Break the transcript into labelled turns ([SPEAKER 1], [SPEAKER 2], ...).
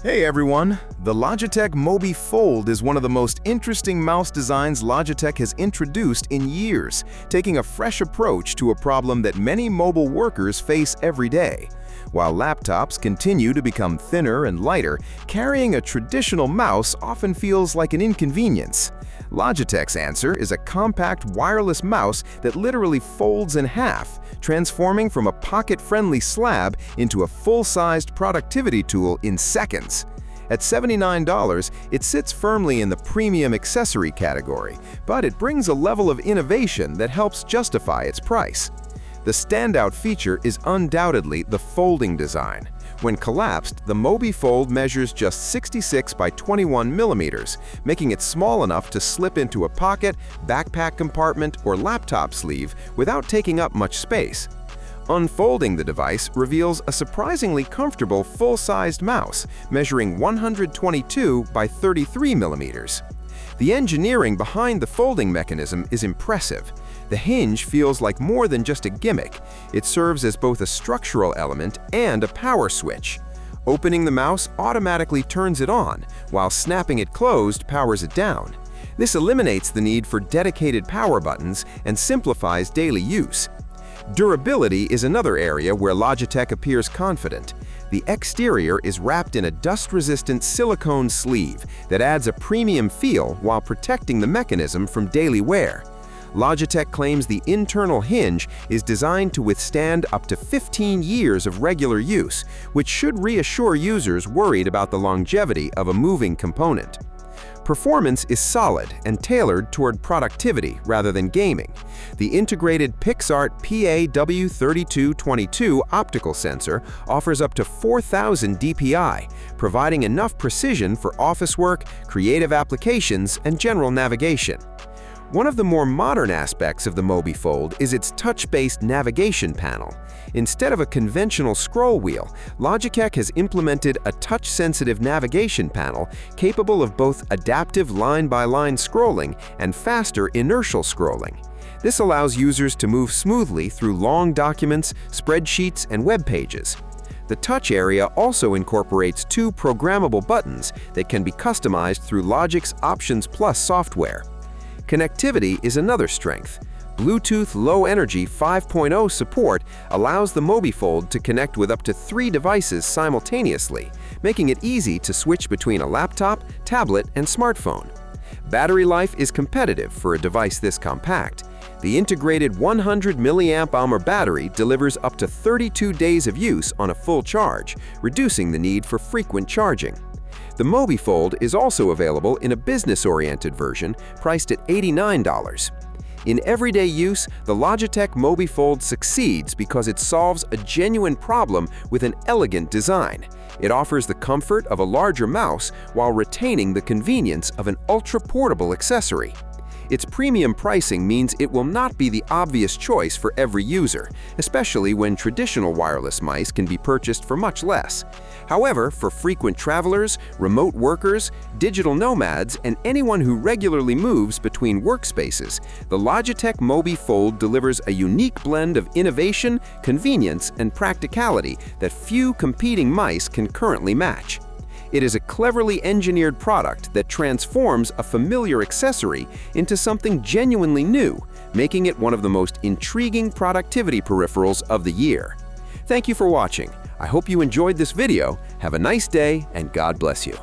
[SPEAKER 1] Hey everyone! The Logitech Mobi Fold is one of the most interesting mouse designs Logitech has introduced in years, taking a fresh approach to a problem that many mobile workers face every day. While laptops continue to become thinner and lighter, carrying a traditional mouse often feels like an inconvenience. Logitech's answer is a compact wireless mouse that literally folds in half, transforming from a pocket-friendly slab into a full-sized productivity tool in seconds. At $79, it sits firmly in the premium accessory category, but it brings a level of innovation that helps justify its price. The standout feature is undoubtedly the folding design. When collapsed, the Mobi Fold measures just 66 by 21 millimeters, making it small enough to slip into a pocket, backpack compartment, or laptop sleeve without taking up much space. Unfolding the device reveals a surprisingly comfortable full-sized mouse, measuring 122 by 33 millimeters. The engineering behind the folding mechanism is impressive. The hinge feels like more than just a gimmick. It serves as both a structural element and a power switch. Opening the mouse automatically turns it on, while snapping it closed powers it down. This eliminates the need for dedicated power buttons and simplifies daily use. Durability is another area where Logitech appears confident. The exterior is wrapped in a dust-resistant silicone sleeve that adds a premium feel while protecting the mechanism from daily wear. Logitech claims the internal hinge is designed to withstand up to 15 years of regular use, which should reassure users worried about the longevity of a moving component. Performance is solid and tailored toward productivity rather than gaming. The integrated PixArt PA-W3222 optical sensor offers up to 4,000 dpi, providing enough precision for office work, creative applications, and general navigation. One of the more modern aspects of the Mobi Fold is its touch-based navigation panel. Instead of a conventional scroll wheel, Logitech has implemented a touch-sensitive navigation panel capable of both adaptive line-by-line scrolling and faster inertial scrolling. This allows users to move smoothly through long documents, spreadsheets, and web pages. The touch area also incorporates two programmable buttons that can be customized through Logic's Options Plus software. Connectivity is another strength. Bluetooth Low Energy 5.0 support allows the Mobi Fold to connect with up to 3 devices simultaneously, making it easy to switch between a laptop, tablet, and smartphone. Battery life is competitive for a device this compact. The integrated 100 mAh battery delivers up to 32 days of use on a full charge, reducing the need for frequent charging. The Mobi Fold is also available in a business-oriented version priced at $89. In everyday use, the Logitech Mobi Fold succeeds because it solves a genuine problem with an elegant design. It offers the comfort of a larger mouse while retaining the convenience of an ultra-portable accessory. Its premium pricing means it will not be the obvious choice for every user, especially when traditional wireless mice can be purchased for much less. However, for frequent travelers, remote workers, digital nomads, and anyone who regularly moves between workspaces, the Logitech Mobi Fold delivers a unique blend of innovation, convenience, and practicality that few competing mice can currently match. It is a cleverly engineered product that transforms a familiar accessory into something genuinely new, making it one of the most intriguing productivity peripherals of the year. Thank you for watching. I hope you enjoyed this video. Have a nice day, and God bless you.